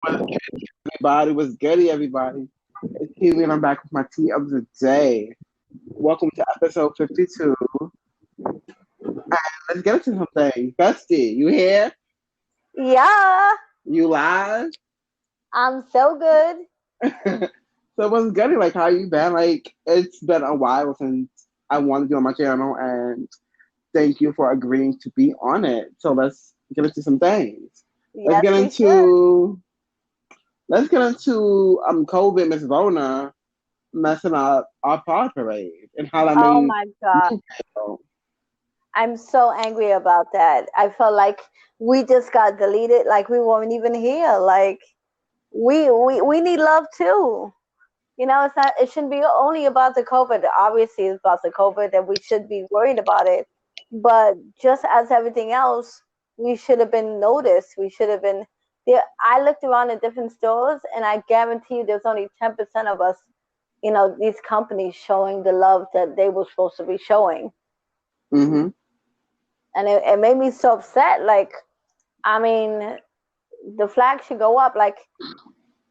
Everybody was goody, everybody. It's Keely, and I'm back with my tea of the day. Welcome to episode 52. Let's get into something. Bestie, you here? Yeah, You live? I'm so good. So what's goody? Like, how you been? Like, it's been a while since I wanted you on my channel, and thank you for agreeing to be on it. So let's get into some things. Let's Yes, get we should. into let's get into COVID, Miss Rona messing up our pod parade and how that Oh made my God. me feel. I'm so angry about that. I felt like we just got deleted, like we weren't even here. Like we need love too. It's not it shouldn't be only about the COVID. Obviously it's about the COVID and we should be worried about it. But just as everything else, we should have been noticed. We should have been there. I looked around at different stores and I guarantee you there's only 10% of us, these companies showing the love that they were supposed to be showing. Mm-hmm. And it made me so upset. Like, I mean, the flag should go up. Like,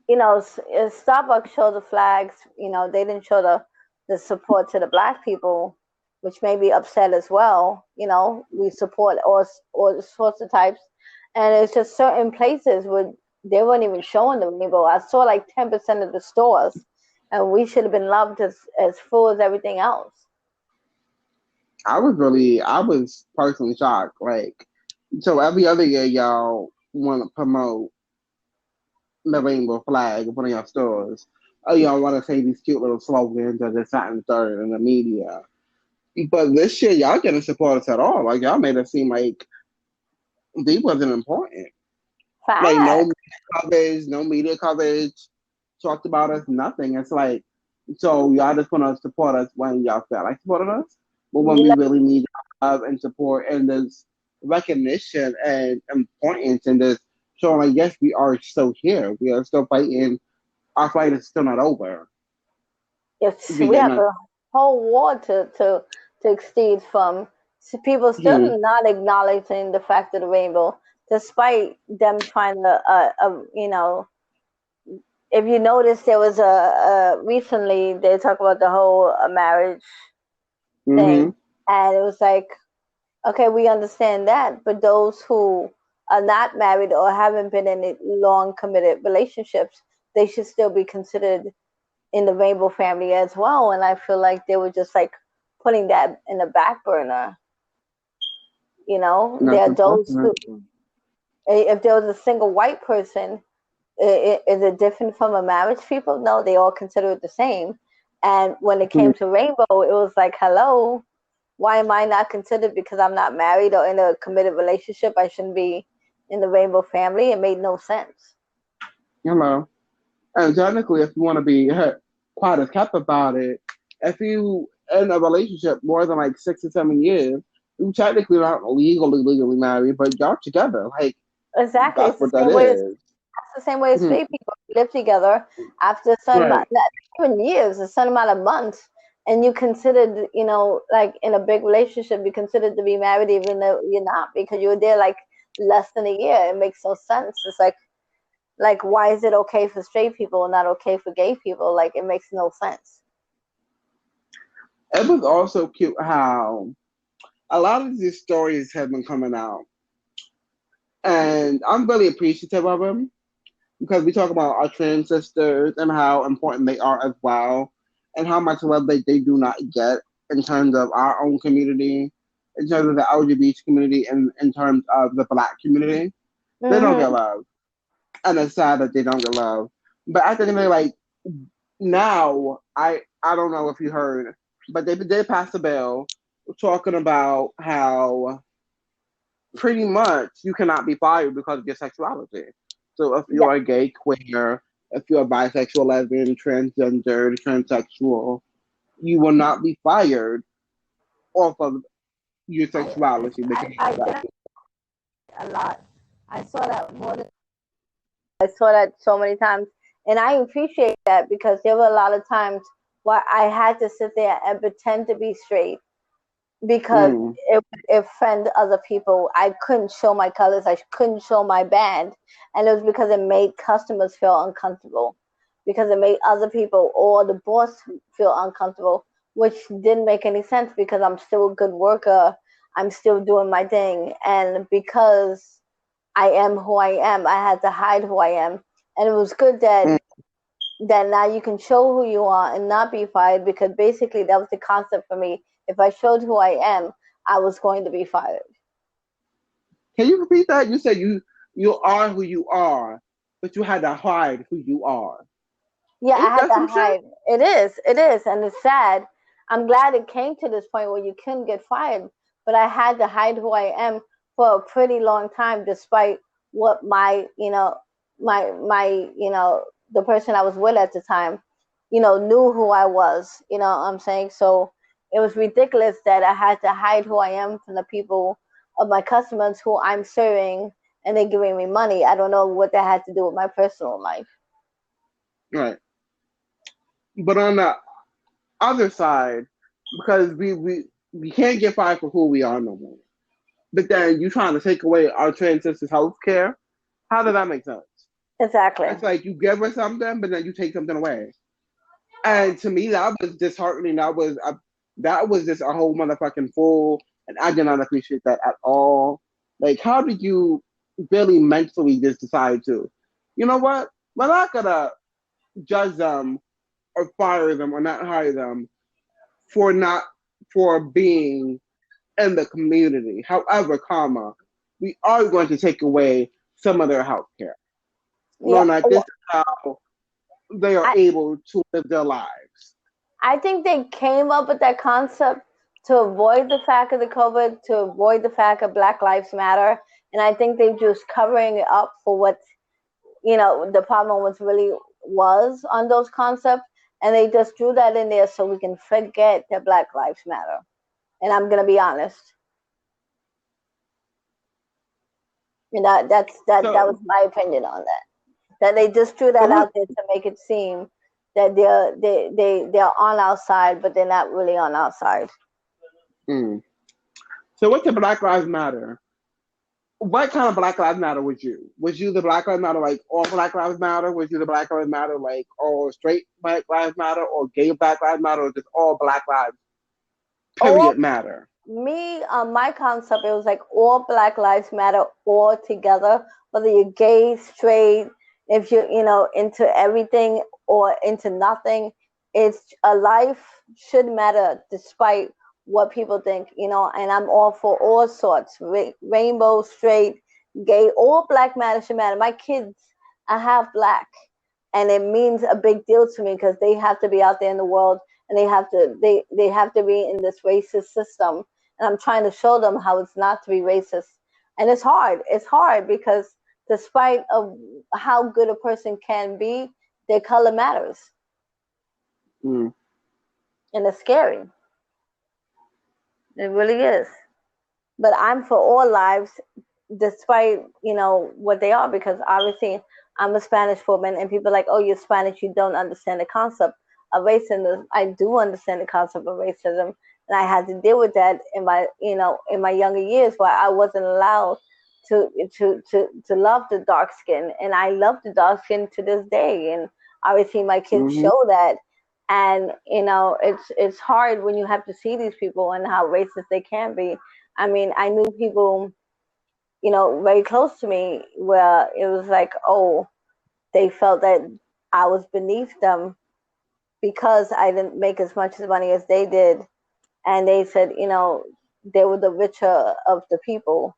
Starbucks showed the flags. They didn't show the support to the black people, which made me upset as well. We support all sorts of types, and it's just certain places where they weren't even showing the rainbow. I saw like 10% of the stores, and we should have been loved as full as everything else. I was personally shocked. Like, so every other year, y'all want to promote the rainbow flag in one of your stores. Oh, y'all want to say these cute little slogans or this, that, and third in the media. But this year, y'all didn't support us at all. Like, y'all made it seem like these wasn't important. Like, no Fact. media coverage, no media coverage talked about us, nothing. It's like, so y'all just want to support us when y'all feel like supporting us, but when You we let, really need love and support and this recognition and importance and this showing, like, yes, we are still here. We are still fighting. Our fight is still not over. We we get have not. a whole war to exceed from. So people Hmm. still not acknowledging the fact of the rainbow, despite them trying to, if you notice, there was recently they talk about the whole marriage thing, Hmm. and it was like, okay, we understand that, but those who are not married or haven't been in long committed relationships, they should still be considered in the rainbow family as well. And I feel like they were just like putting that in the back burner. That's There are those unfortunate. who, if there was a single white person, is it different from a marriage people? No, they all consider it the same. And when it Hmm. came to rainbow, it was like, hello, why am I not considered because I'm not married or in a committed relationship? I shouldn't be in the rainbow family. It made no sense. Hello. And technically, if you want to be quite as kept about it, if you in a relationship more than like 6 or 7 years, you technically not legally married, but y'all together. Like, Exactly. that's It's the what that same way as is. the same way as Mhm. straight people live together after a certain Right. amount, not even years, a certain amount of months, and you considered, like in a big relationship, you considered to be married even though you're not because you were there like less than a year. It makes no sense. It's like why is it okay for straight people and not okay for gay people? Like it makes no sense. It was also cute how a lot of these stories have been coming out, and I'm really appreciative of them because we talk about our trans sisters and how important they are as well, and how much love they do not get in terms of our own community, in terms of the LGBT community, and in terms of the Black community. They don't get Hmm. love, and it's sad that they don't get love. But I think they like now. I don't know if you heard, but they did pass a bill talking about how pretty much you cannot be fired because of your sexuality. So if Yeah, you're a gay, queer, if you're a bisexual, lesbian, transgender, transsexual, you will not be fired off of your I sexuality because I get a lot. I saw that more than I saw that so many times, and I appreciate that because there were a lot of times where I had to sit there and pretend to be straight because Mm. it offended other people. I couldn't show my colors. I couldn't show my band, and it was because it made customers feel uncomfortable, because it made other people or the boss feel uncomfortable, which didn't make any sense because I'm still a good worker. I'm still doing my thing, and because I am who I am, I had to hide who I am, and it was good Mm. that now you can show who you are and not be fired, because basically that was the concept for me. If I showed who I am, I was going to be fired. Can you repeat that? You said you are who you are, but you had to hide who you are. Yeah, I Ain't had that to some shit? hide. It is, and it's sad. I'm glad it came to this point where you couldn't get fired, but I had to hide who I am for a pretty long time, despite what my the person I was with at the time, knew who I was. You know what I'm saying? So it was ridiculous that I had to hide who I am from the people of my customers who I'm serving, and they're giving me money. I don't know what that had to do with my personal life. Right. But on the other side, because we can't get fired for who we are no more. But then you trying to take away our trans sisters' health care. How does that make sense? Exactly. It's like you give us something, but then you take something away. And to me, that was disheartening. That was just a whole motherfucking fool, and I did not appreciate that at all. Like, how did you really mentally just decide to, you know what? We're not gonna judge them or fire them or not hire them for not for being in the community. However, comma, we are going to take away some of their health care. Yeah. Learn that this is how they are I able to live their lives. I think they came up with that concept to avoid the fact of the COVID, to avoid the fact of Black Lives Matter, and I think they're just covering it up for what the problem was really was on those concepts, and they just drew that in there so we can forget that Black Lives Matter. And I'm gonna be honest, that was So, my opinion on that. That they just threw so that what? out there to make it seem that they're on our side, but they're not really on our side. Mm. So what's the Black Lives Matter? What kind of Black Lives Matter was you? Was you the Black Lives Matter like all Black Lives Matter? Was you the Black Lives Matter like all straight Black Lives Matter or gay Black Lives Matter or just all Black Lives All period matter? me My concept, it was like all Black Lives Matter all together, whether you're gay, straight, if you're into everything or into nothing. It's a life should matter despite what people think, and I'm all for all sorts, rainbow, straight, gay, all Black matter should matter. My kids, I have Black, and it means a big deal to me because they have to be out there in the world, and they have to be in this racist system, and I'm trying to show them how it's not to be racist. And it's hard because despite of how good a person can be, their color matters, Mm. and it's scary. It really is. But I'm for all lives, despite what they are, because obviously I'm a Spanish woman, and people are like, oh, you're Spanish, you don't understand the concept of racism. I do understand the concept of racism, and I had to deal with that in my younger years, where I wasn't allowed to love the dark skin, and I love the dark skin to this day, and obviously my kids Mm-hmm. show that. And it's hard when you have to see these people and how racist they can be. I mean, I knew people, very close to me, where it was like, oh, they felt that I was beneath them because I didn't make as much money as they did. And they said, they were the richer of the people,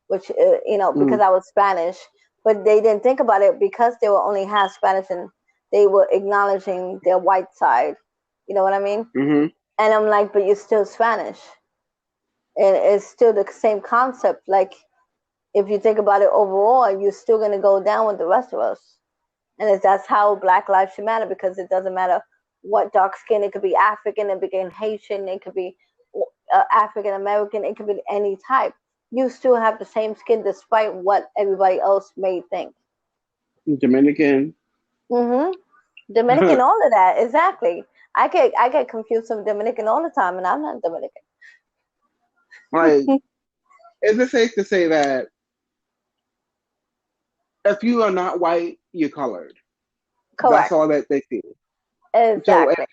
which, Mm. because I was Spanish. But they didn't think about it because they were only half Spanish, and they were acknowledging their white side. You know what I mean? Mm-hmm. And I'm like, but you're still Spanish. And it's still the same concept. Like, if you think about it overall, you're still going to go down with the rest of us. And that's how Black lives should matter, because it doesn't matter what dark skin. It could be African, it could be Haitian, it could be African American, it could be any type. You still have the same skin despite what everybody else may think. Dominican. Mm-hmm. Dominican, all of that, exactly. I get confused with Dominican all the time, and I'm not Dominican. Like, is it safe to say that if you are not white, you're colored? That's Correct. all that they see. So Exactly.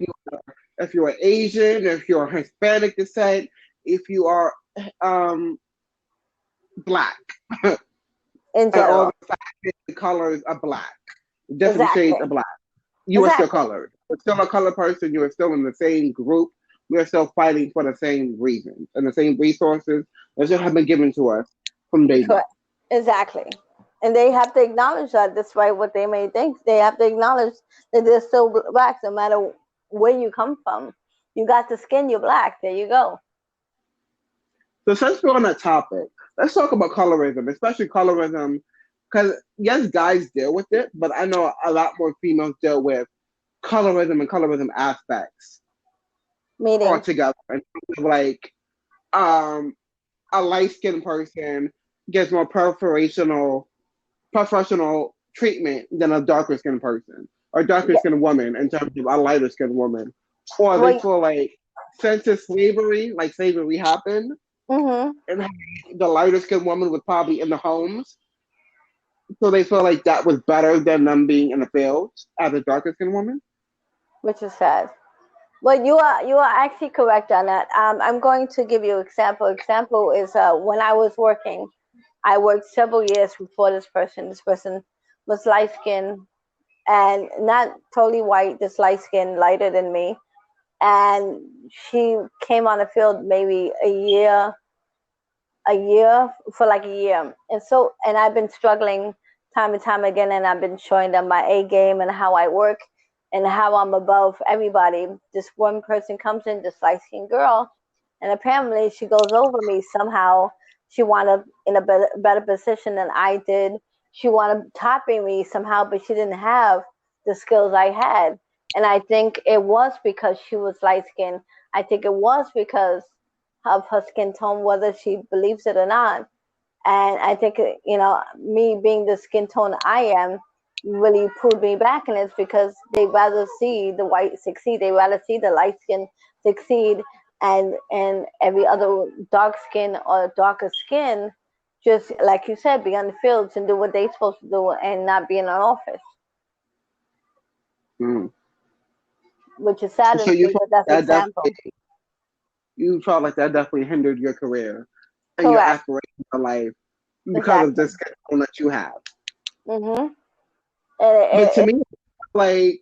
if you're Asian, if you're Hispanic descent, if you are um, black, and In all general. the colors are black, different shades Exactly. of black, you are still Exactly. colored. You're still a colored person. You are still in the same group. We are still fighting for the same reasons and the same resources that should have been given to us from day one. Correct. Exactly. And they have to acknowledge that despite what they may think, they have to acknowledge that they're still black no matter where you come from. You got the skin, you're black. There you go. So since we're on that topic, let's talk about colorism, especially colorism, because yes, guys deal with it, but I know a lot more females deal with colorism and colorism aspects Meaning, altogether. And like um, a light skinned person gets more professional treatment than a darker skinned person or darker yeah, skinned woman in terms of a lighter skinned woman. Or they well, feel like since it's slavery, like slavery happened, mm-hmm, and the lighter skinned woman was probably in the homes. So they feel like that was better than them being in the fields as a darker skinned woman. which is sad. But you are actually correct on that. I'm going to give you an example. Example is when I was working. I worked several years before this person. This person was light skinned and not totally white, just light skinned, lighter than me. And she came on the field maybe a year for like a year. And I've been struggling time and time again, and I've been showing them my A game and how I work and how I'm above everybody. This one person comes in, this light skinned girl, and apparently she goes over me somehow. She wanted in a better position than I did. She wanted topping me somehow, but she didn't have the skills I had. And I think it was because she was light skinned. I think it was because of her skin tone, whether she believes it or not. And I think, me being the skin tone I am really pulled me back. And it's because they rather see the white succeed. They rather see the light skin succeed and every other dark skin or darker skin, just like you said, be on the fields and do what they're supposed to do and not be in an office, Mm. which is sad So to you me, felt but that's that example. definitely hindered your career and your Correct. aspirations in life because of Exactly. this schedule that you have. Mhm. But to It, me, like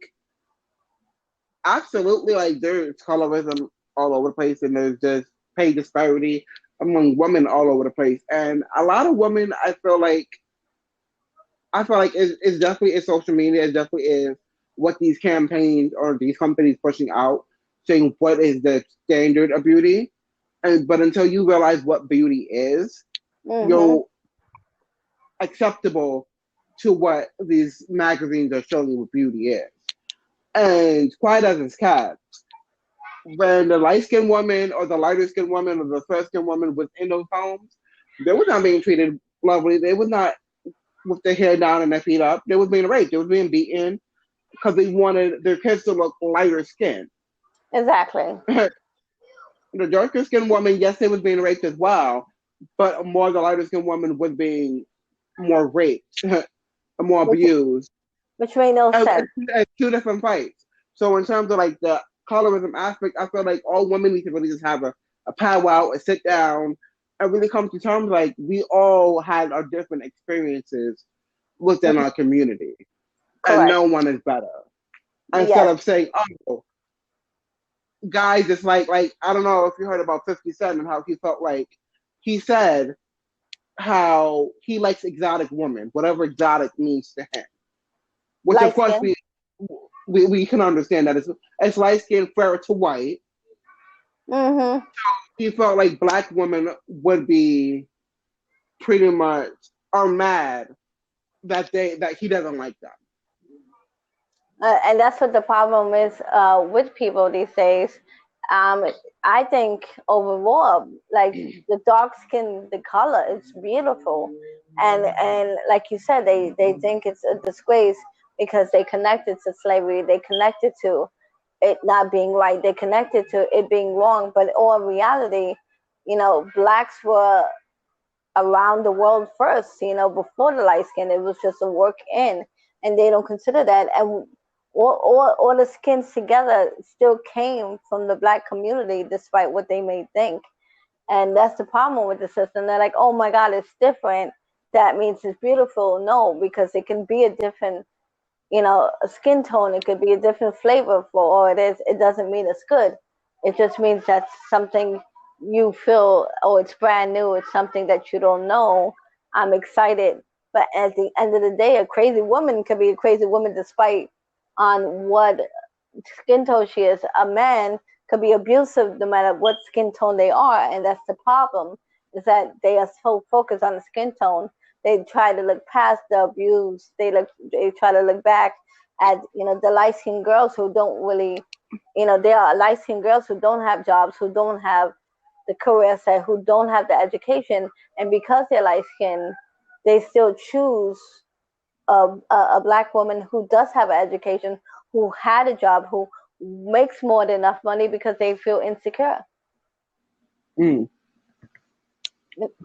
absolutely, like there's colorism all over the place, and there's just pay disparity among women all over the place, and a lot of women, I feel like it's definitely is social media. It definitely is what these campaigns or these companies pushing out, saying what is the standard of beauty, and but until you realize what beauty is, mhm. you're acceptable to what these magazines are showing you what beauty is. And quiet as it's kept, when the light skinned woman or the lighter skinned woman or the fair skinned woman was in those homes, they were not being treated lovely. They were not with their hair down and their feet up. They was being raped. They was being beaten because they wanted their kids to look lighter skinned. Exactly. The darker skinned woman, yes, they was being raped as well, but more the lighter skinned woman was being more raped and more Which abused. which made no And, sense. and two different fights. So in terms of like the colorism aspect, I feel like all women need to really just have a powwow, a sit down, and really come to terms like we all had our different experiences within our community, and Correct. no one is better. Instead Yes. of saying, "Oh, guys, it's like I don't know if you heard about 50 Cent and how he felt like he said how he likes exotic women, whatever exotic means to him." Which of Light course skin. we can understand that it's light skinned fair to white. Mhm. He felt like black women would be pretty much are mad that he doesn't like them. And that's what the problem is with people these days. Um, I think overall, like the dark skin, the color is beautiful, and like you said, they think it's a disgrace because they connected to slavery, they connected to it not being right, they connected to it being wrong, but all in reality, blacks were around the world first, before the light skin. It was just a work in, and they don't consider that. And all the skins together still came from the black community, despite what they may think. And that's the problem with the system. They're like, oh my God, it's different. That means it's beautiful. No, because it can be a different, a skin tone. It could be a different flavor for all it is. It doesn't mean it's good. It just means that's something you feel, oh, it's brand new. It's something that you don't know. I'm excited. But at the end of the day, a crazy woman could be a crazy woman despite on what skin tone she is. A man could be abusive no matter what skin tone they are, and that's the problem. Is that they are so focused on the skin tone, they try to look past the abuse. They try to look back at the light skinned girls who don't really, there are light skinned girls who don't have jobs, who don't have the career set, who don't have the education, and because they're light skinned, they still choose a black woman who does have an education, who had a job, who makes more than enough money because they feel insecure. Mm.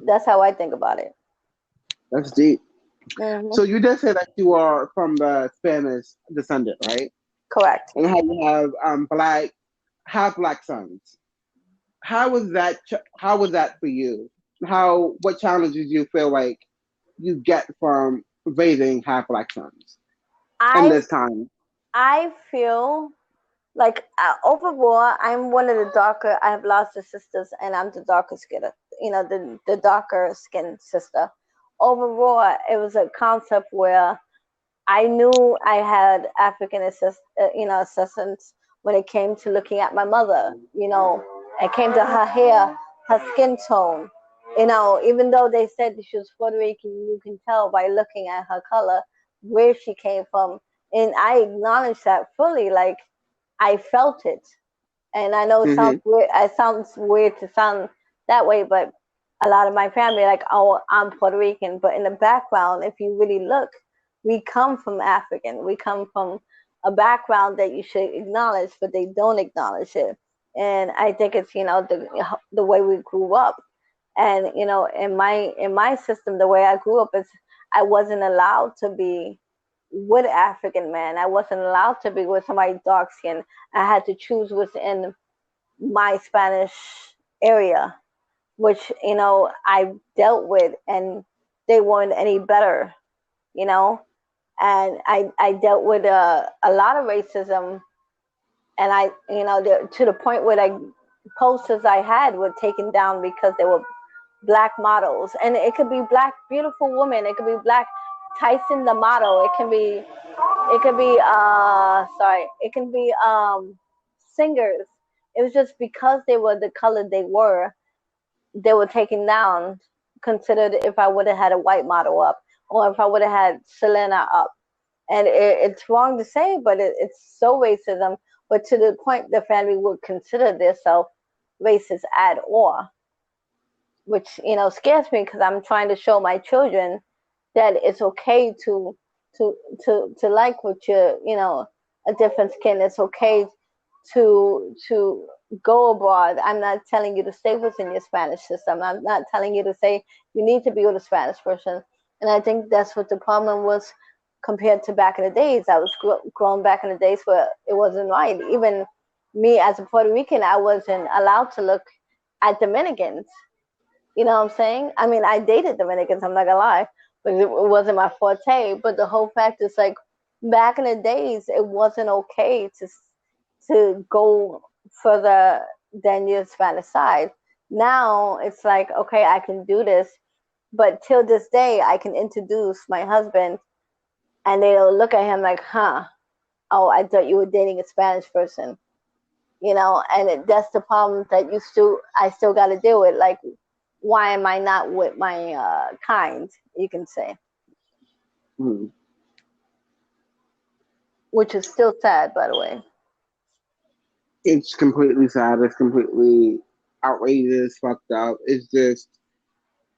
That's how I think about it. That's deep. Mm-hmm. So you just said that you are from the Spanish descendant, right? Correct. And how you have half black sons. How was that? How was that for you? What challenges do you feel like you get from raising half black sons in I this time? I feel like overall, I'm one of the darker. I have lots of sisters, and I'm the darker skin. The darker skin sister. Overall, it was a concept where I knew I had African assistants when it came to looking at my mother. It came to her hair, her skin tone. Even though they said that she was Puerto Rican, you can tell by looking at her color where she came from, and I acknowledged that fully. Like I felt it, and I know it sounds Mm-hmm. weird. It sounds weird to sound that way, but a lot of my family like, oh, I'm Puerto Rican, but in the background, if you really look, we come from African. We come from a background that you should acknowledge, but they don't acknowledge it. And I think it's the way we grew up, and in my system, the way I grew up is I wasn't allowed to be with African men. I wasn't allowed to be with somebody dark skinned. I had to choose within my Spanish area, which I dealt with, and they weren't any better, you know. And I dealt with a lot of racism, and to the point where like posters I had were taken down because they were black models, and it could be black beautiful women, it could be black Tyson the model, it could be sorry, it can be singers. It was just because they were the color they were taken down, considered if I would have had a white model up, or if I would have had Selena up. And it's wrong to say, but it's so racism. But to the point the family would consider themselves racist at all, which scares me because I'm trying to show my children that it's okay to like what a different skin. It's okay to go abroad. I'm not telling you to stay within your Spanish system. I'm not telling you to say you need to be with a Spanish person. And I think that's what the problem was compared to back in the days. I was grown back in the days where it wasn't right. Even me as a Puerto Rican, I wasn't allowed to look at Dominicans. You know what I'm saying? I mean, I dated Dominicans, I'm not gonna lie, but it wasn't my forte. But the whole fact is like, back in the days, it wasn't okay to go further than your Spanish side. Now it's like, okay, I can do this, but till this day, I can introduce my husband, and they'll look at him like, huh, oh, I thought you were dating a Spanish person, and that's the problem that I still got to deal with. Like, why am I not with my kind, you can say, Mm-hmm. which is still sad, by the way. It's completely sad. It's completely outrageous, fucked up. It's just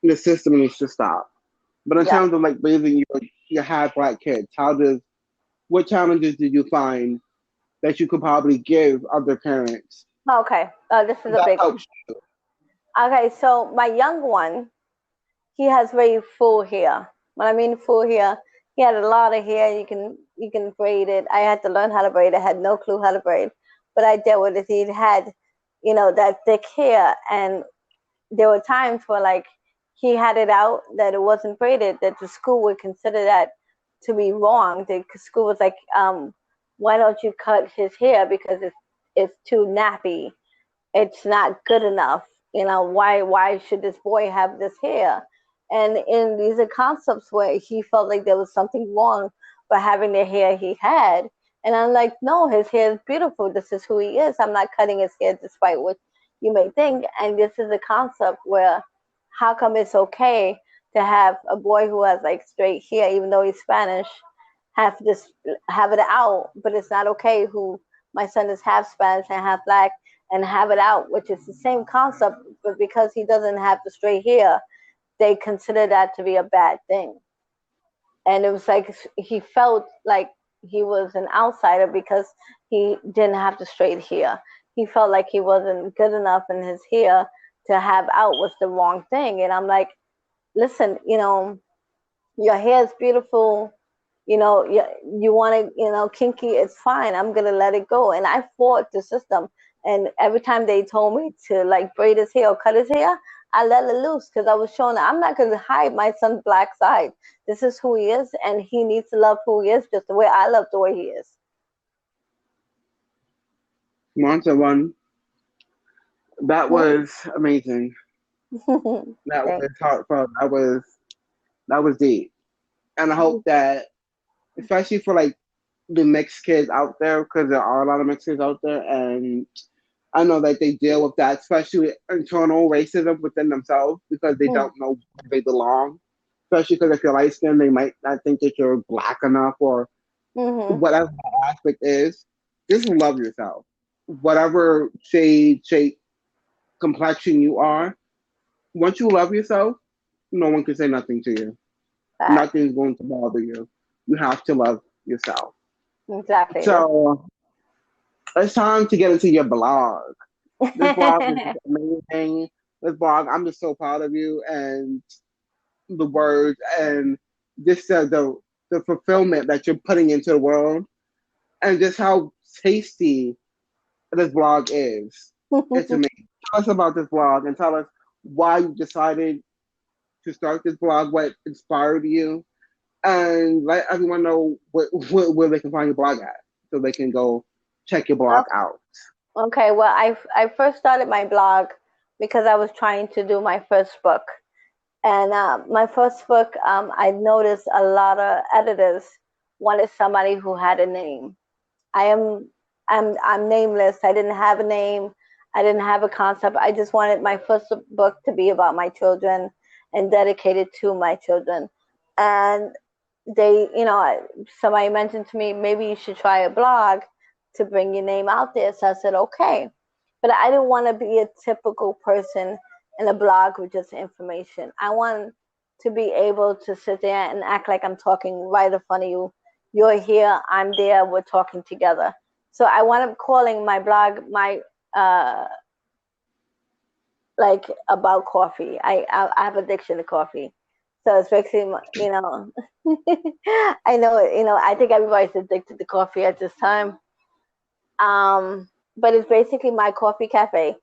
the system needs to stop. But in Yeah. terms of like raising your half black kids, what challenges did you find that you could probably give other parents Okay. This is a that big one. helps you? Okay, so my young one, he has very full hair. When I mean full hair, he had a lot of hair. You can braid it. I had to learn how to braid. I had no clue how to braid, but I did with it. He had, that thick hair, and there were times where like he had it out that it wasn't braided, that the school would consider that to be wrong. The school was like, why don't you cut his hair because it's too nappy, it's not good enough. Why should this boy have this hair? And these are concepts where he felt like there was something wrong by having the hair he had. And I'm like, no, his hair is beautiful. This is who he is. I'm not cutting his hair despite what you may think. And this is a concept where how come it's okay to have a boy who has like straight hair, even though he's Spanish, have it out, but it's not okay who my son is half Spanish and half black and have it out, which is the same concept, but because he doesn't have the straight hair, they consider that to be a bad thing. And it was like he felt like he was an outsider because he didn't have the straight hair. He felt like he wasn't good enough in his hair to have out was the wrong thing. And I'm like, listen, your hair is beautiful. You want to, kinky, it's fine. I'm going to let it go. And I fought the system. And every time they told me to like braid his hair or cut his hair, I let it loose because I was showing that I'm not going to hide my son's black side. This is who he is, and he needs to love who he is just the way I love the way he is. Monster One, that was amazing. That Thanks. was heartfelt. That was deep. And I hope that, especially for like the mixed kids out there, because there are a lot of mixed kids out there, and I know that they deal with that, especially internal racism within themselves because they don't know where they belong. Especially because if you're light skinned, they might not think that you're black enough or Mm-hmm. whatever the aspect is. Just love yourself. Whatever shade, shape, complexion you are, once you love yourself, no one can say nothing to you. Fact. Nothing's going to bother you. You have to love yourself. Exactly. So it's time to get into your blog. This blog is just amazing. This blog, I'm just so proud of you and the words and just the fulfillment that you're putting into the world and just how tasty this blog is. It's amazing. Tell us about this blog and tell us why you decided to start this blog, what inspired you, and let everyone know where they can find your blog at so they can go check your blog out. Okay, well, I first started my blog because I was trying to do my first book. And my first book, I noticed a lot of editors wanted somebody who had a name. I am I'm nameless. I didn't have a name. I didn't have a concept. I just wanted my first book to be about my children and dedicated to my children. And they, somebody mentioned to me, maybe you should try a blog to bring your name out there. So I said, okay. But I didn't want to be a typical person in a blog with just information. I want to be able to sit there and act like I'm talking right in front of you. You're here, I'm there, we're talking together. So I wound up calling my blog my uh like about coffee. I have addiction to coffee. So it's basically, I know it, I think everybody's addicted to coffee at this time. But it's basically my coffee cafe.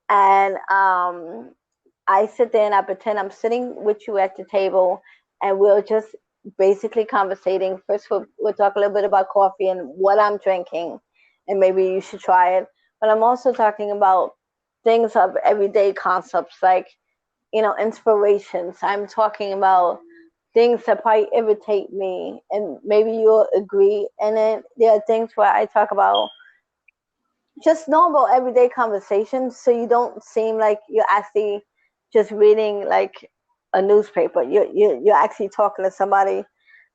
And I sit there and I pretend I'm sitting with you at the table and we'll just basically conversating. First, we'll talk a little bit about coffee and what I'm drinking, and maybe you should try it. But I'm also talking about things of everyday concepts like, inspirations. I'm talking about things that probably irritate me, and maybe you'll agree. And then there are things where I talk about just normal everyday conversations, so you don't seem like you're actually just reading like a newspaper. You're actually talking to somebody,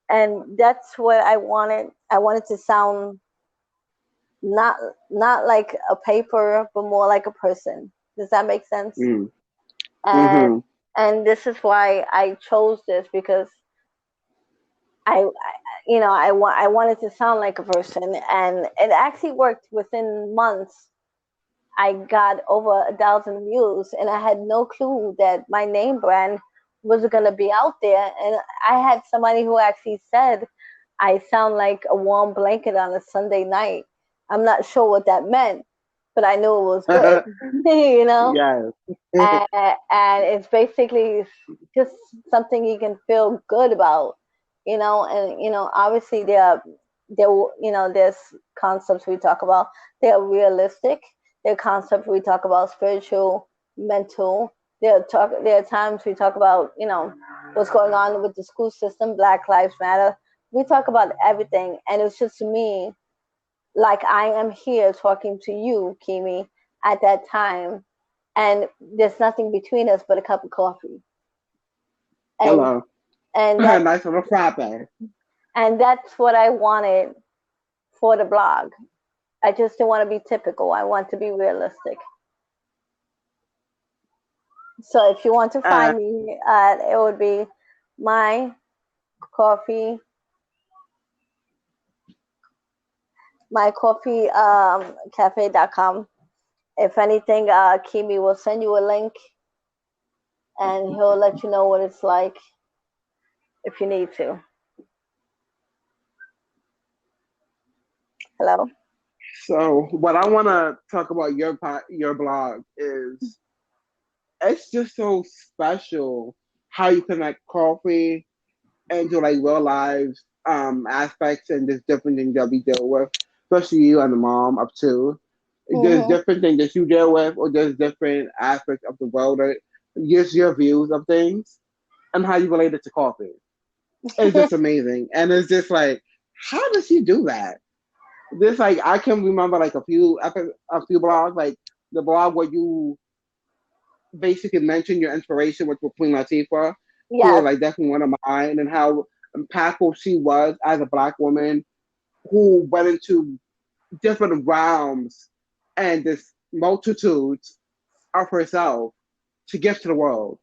and that's what I wanted. I wanted to sound not not like a paper, but more like a person. Does that make sense? Mm. And Mm-hmm. and this is why I chose this because I I wanted to sound like a person, and it actually worked within months. I got over 1,000 views, and I had no clue that my name brand was gonna be out there. And I had somebody who actually said I sound like a warm blanket on a Sunday night. I'm not sure what that meant, but I knew it was good, you know. Yes. And it's basically just something you can feel good about, you know. And obviously there there's concepts we talk about. They're realistic. There are concepts we talk about spiritual, mental. There are times we talk about what's going on with the school system, Black Lives Matter. We talk about everything, and it's just me, like I am here talking to you, Keemy, at that time, and there's nothing between us but a cup of coffee, and Hello. and that Nice little frappe. and that's what I wanted for the blog. I just didn't want to be typical. I want to be realistic. So if you want to Uh, find me, it would be my coffee, cafe.com. If anything, Kimi will send you a link and he'll let you know what it's like if you need to. Hello? so what I want to talk about your blog is it's just so special how you connect coffee into like real lives aspects and just different things that we deal with, especially you and the mom up to. There's Mm-hmm. different things that you deal with, or there's different aspects of the world, or just your views of things and how you relate it to coffee. It's just amazing, and it's just like, how does she do that? This like I can remember like a few blogs, like the blog where you basically mentioned your inspiration, which was Queen Latifah, who was Yes. like definitely one of mine, and how impactful she was as a black woman who went into different realms and this multitudes of herself to give to the world.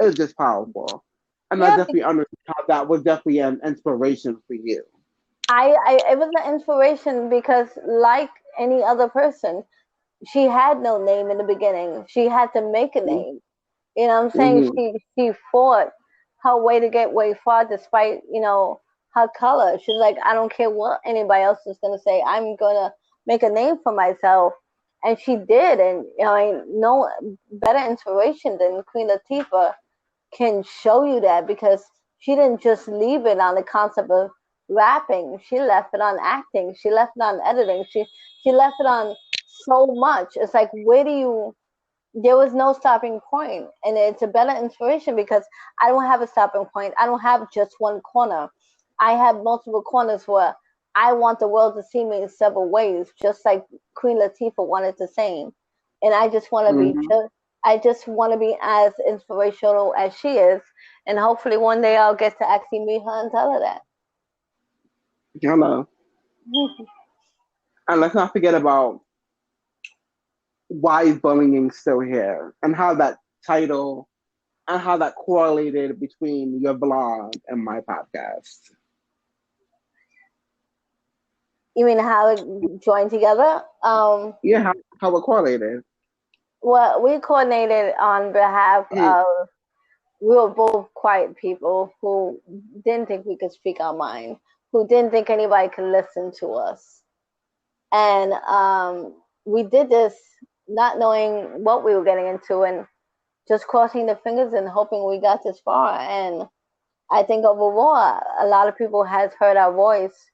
It was just powerful. And I Yeah, definitely understand how that was definitely an inspiration for you. it was an inspiration because, like any other person, she had no name in the beginning. She had to make a name. You know what I'm saying? Mm-hmm. She fought her way to get way far despite, her color. She's like, I don't care what anybody else is gonna say. I'm gonna make a name for myself. And she did, and no better inspiration than Queen Latifah can show you that, because she didn't just leave it on the concept of rapping. She left it on acting. She left it on editing. She left it on so much. It's like, where do you there was no stopping point, and it's a better inspiration because I don't have a stopping point. I don't have just one corner. I have multiple corners where I want the world to see me in several ways, just like Queen Latifah wanted the same. And I just want to be Mm-hmm. I just want to be as inspirational as she is, and hopefully one day I'll get to actually meet her and tell her that. Hello. And let's not forget about why is bullying still here and how that title and how that correlated between your blog and my podcast. You mean how it joined together? Yeah, how it correlated. Well, we coordinated on behalf Mm, of, we were both quiet people who didn't think we could speak our mind, who didn't think anybody could listen to us. And we did this not knowing what we were getting into, and just crossing the fingers and hoping we got this far. And I think overall, a lot of people has heard our voice,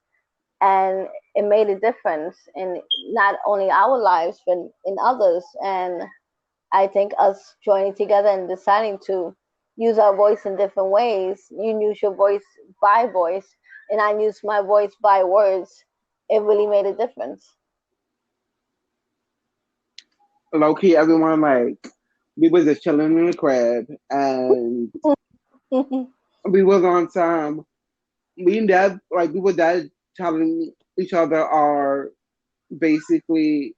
and it made a difference in not only our lives, but in others. And I think us joining together and deciding to use our voice in different ways. You use your voice by voice, and I use my voice by words. It really made a difference. Low key, everyone like we was just chilling in the crib and we was on some me and dad like we were dad telling each other our basically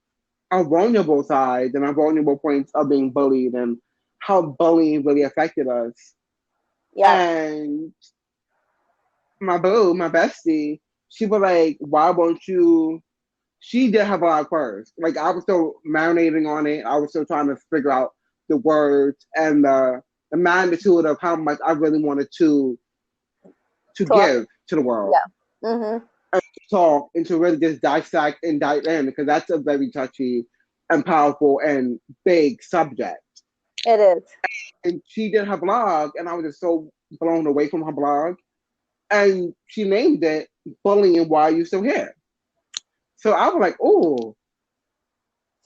our vulnerable sides and our vulnerable points of being bullied and how bullying really affected us. Yep. And my bestie, she was like, "Why won't you she did have a lot first. Like I was still marinating on it. I was still trying to figure out the words and the magnitude of how much I really wanted to Talk. give to the world. Yeah. Mhm. And talk and to really just dissect and dive in because that's a very touchy and powerful and big subject. It is. And she did her blog, and I was just so blown away from her blog. And she named it "Bullying Why You Still Here." So I was like, "Oh,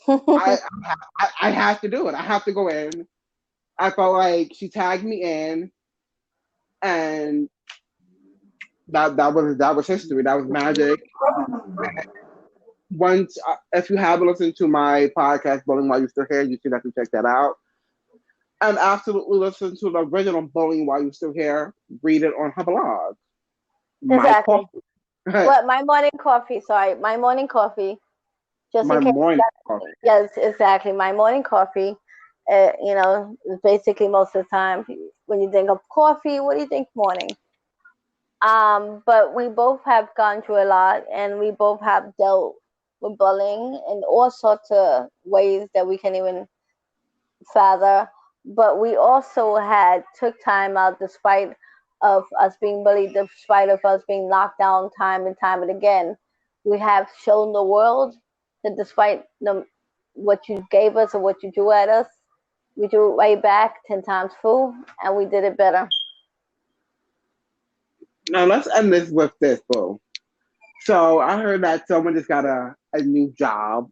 I, I have to do it. I have to go in." I felt like she tagged me in, and that was history. That was magic. Once, if you haven't listened to my podcast, "Bullying While You're Still Here," you should have to check that out. And absolutely listen to the original "Bullying While You're Still Here." Read it on her blog. My Exactly. coffee, What my morning coffee? Sorry, my morning coffee. Just in my case. morning coffee. Yes, exactly. My morning coffee. Is basically most of the time when you think of coffee, what do you think morning? But we both have gone through a lot, and we both have dealt with bullying in all sorts of ways that we can even fathom. But we also had took time out, despite of us being bullied, despite of us being knocked down time and time and again. We have shown the world that despite what you gave us or what you threw at us, we threw it right back 10 times full, and we did it better. Now let's end this with this, boo. So I heard that someone just got a new job.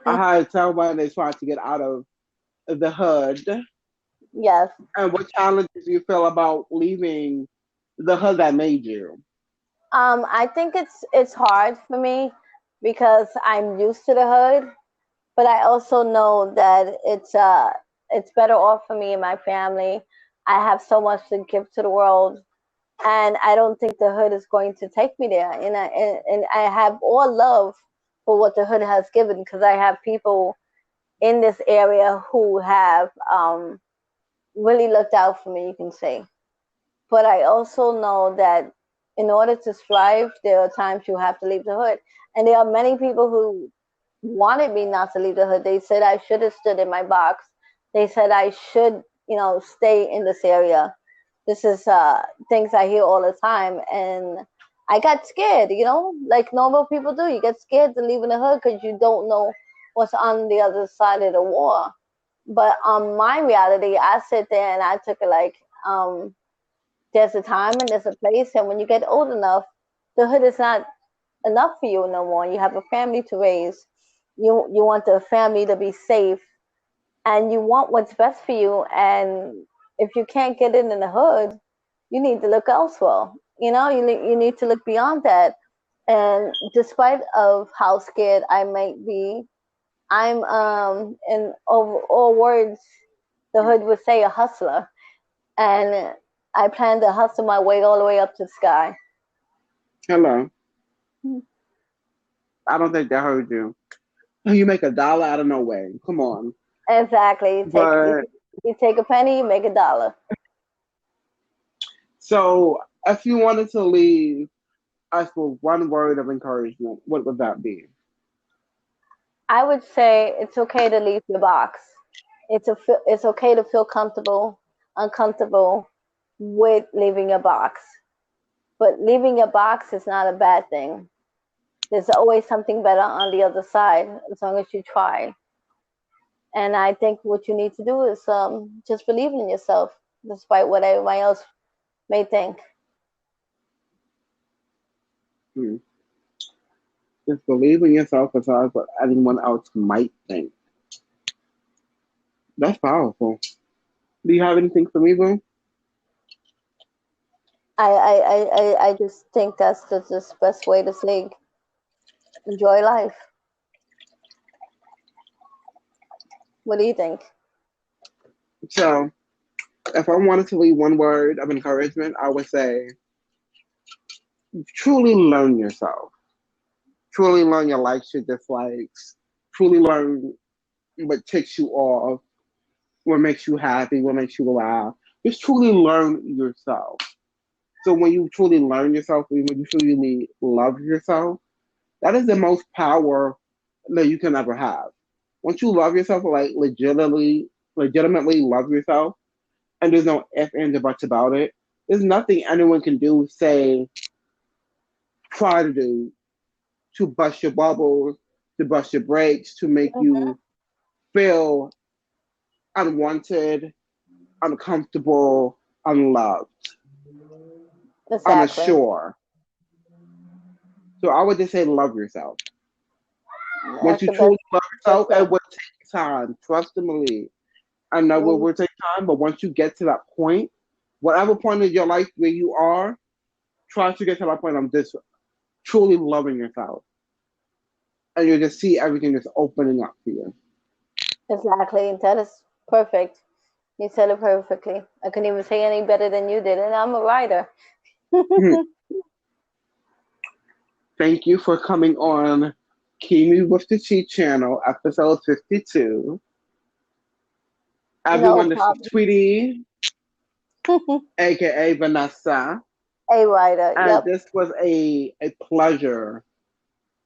I heard someone is trying to get out of the hood. Yes. And what challenges do you feel about leaving the hood that made you? I think it's hard for me because I'm used to the hood, but I also know that it's better off for me and my family. I have so much to give to the world, and I don't think the hood is going to take me there. And I have all love for what the hood has given because I have people in this area who have really looked out for me. You can say, but I also know that in order to strive, there are times you have to leave the hood. And there are many people who wanted me not to leave the hood. They said I should have stood in my box. They said I should, stay in this area. This is things I hear all the time. And I got scared, like normal people do. You get scared to leave in the hood because you don't know what's on the other side of the war. But my reality, I sit there and I took it like, there's a time and there's a place, and when you get old enough, the hood is not enough for you no more. You have a family to raise. You want the family to be safe, and you want what's best for you. And if you can't get in the hood, you need to look elsewhere. You need to look beyond that. And despite of how scared I might be, I'm in all words, the hood would say a hustler, and I plan to hustle my way all the way up to the sky. Hello. I don't think they heard you. You make $1 out of no way. Come on. Exactly. But You take a penny, you make $1. so if you wanted to leave us with one word of encouragement, what would that be? I would say it's okay to leave your box. It's okay to feel comfortable, uncomfortable with leaving your box. But leaving your box is not a bad thing. There's always something better on the other side as long as you try. And I think what you need to do is just believe in yourself, despite what everybody else may think. Hmm. Just believe in yourself as far as what anyone else might think. That's powerful. Do you have anything for me, Boo? I just think that's the best way to say enjoy life. What do you think? So, if I wanted to leave one word of encouragement, I would say truly learn yourself. Truly learn your likes, your dislikes. Truly learn what ticks you off, what makes you happy, what makes you laugh. Just truly learn yourself. So when you truly learn yourself, when you truly love yourself, That is the most power that you can ever have. Once you love yourself, like legitimately love yourself, and there's no ifs, ands, or buts about it. There's nothing anyone can do, say, try to do to bust your bubbles, to bust your brakes, to make Mm-hmm. you feel unwanted, uncomfortable, unloved, Exactly. unsure. So I would just say love yourself. Once That's you the best truly love best yourself, it thing. will take time. Trust and believe. I know it Mm, will take time, but once you get to that point, whatever point in your life where you are, try to get to that point of just truly loving yourself. And you'll just see everything just opening up for you. exactly. That is perfect. You said it perfectly. I couldn't even say any better than you did, and I'm a writer. Thank you for coming on Keemy with the Cheat channel, episode 52. No Everyone, this is problem. Tweety, aka Vanessa. A writer. And Yep. this was a pleasure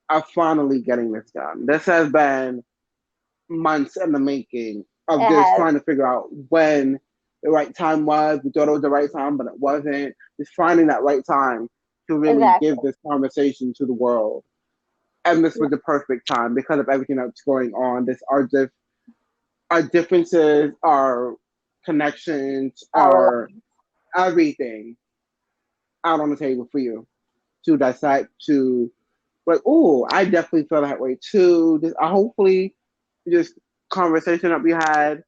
of finally getting this done. This has been months in the making of It just has. trying to figure out when the right time was. We thought it was the right time, but it wasn't. Just finding that right time to really give Exactly. this conversation to the world. And this was the perfect time because of everything that's going on. This our differences, our connections, Our our everything out on the table for you to dissect, to like, oh, I definitely feel that way too. Just hopefully just conversation that we had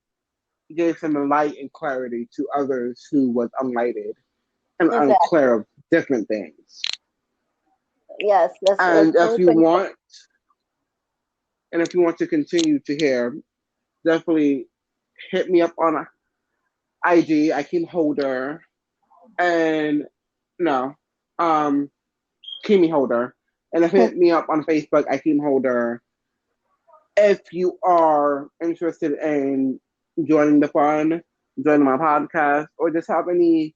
gave some light and clarity to others who was unlighted and exactly. unclear of different things. Yes. That's And if you pretty cool. want, and if you want to continue to hear, definitely hit me up on IG. I can Holder and no, um, Kimmy Holder, and if hit me up on Facebook, I can Holder. If you are interested in joining the fun, joining my podcast, or just have any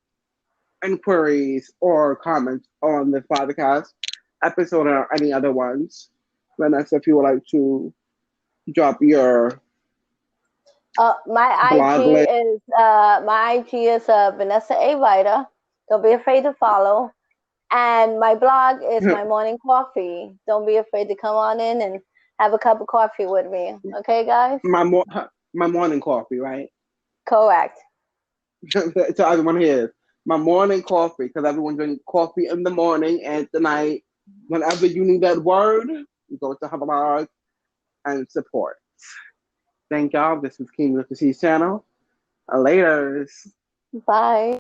inquiries or comments on this podcast episode or any other ones, Vanessa, if you would like to drop your My blog IG link. is Vanessa A Writer. Don't be afraid to follow. And my blog is my morning coffee. Don't be afraid to come on in and have a cup of coffee with me. Okay, guys? my mo- my morning coffee, right? Correct. So everyone hears my morning coffee because everyone drinks coffee in the morning and tonight. Whenever you need that word, you go to her blog and support. Thank y'all. This is King with the Sea channel. Later. Bye.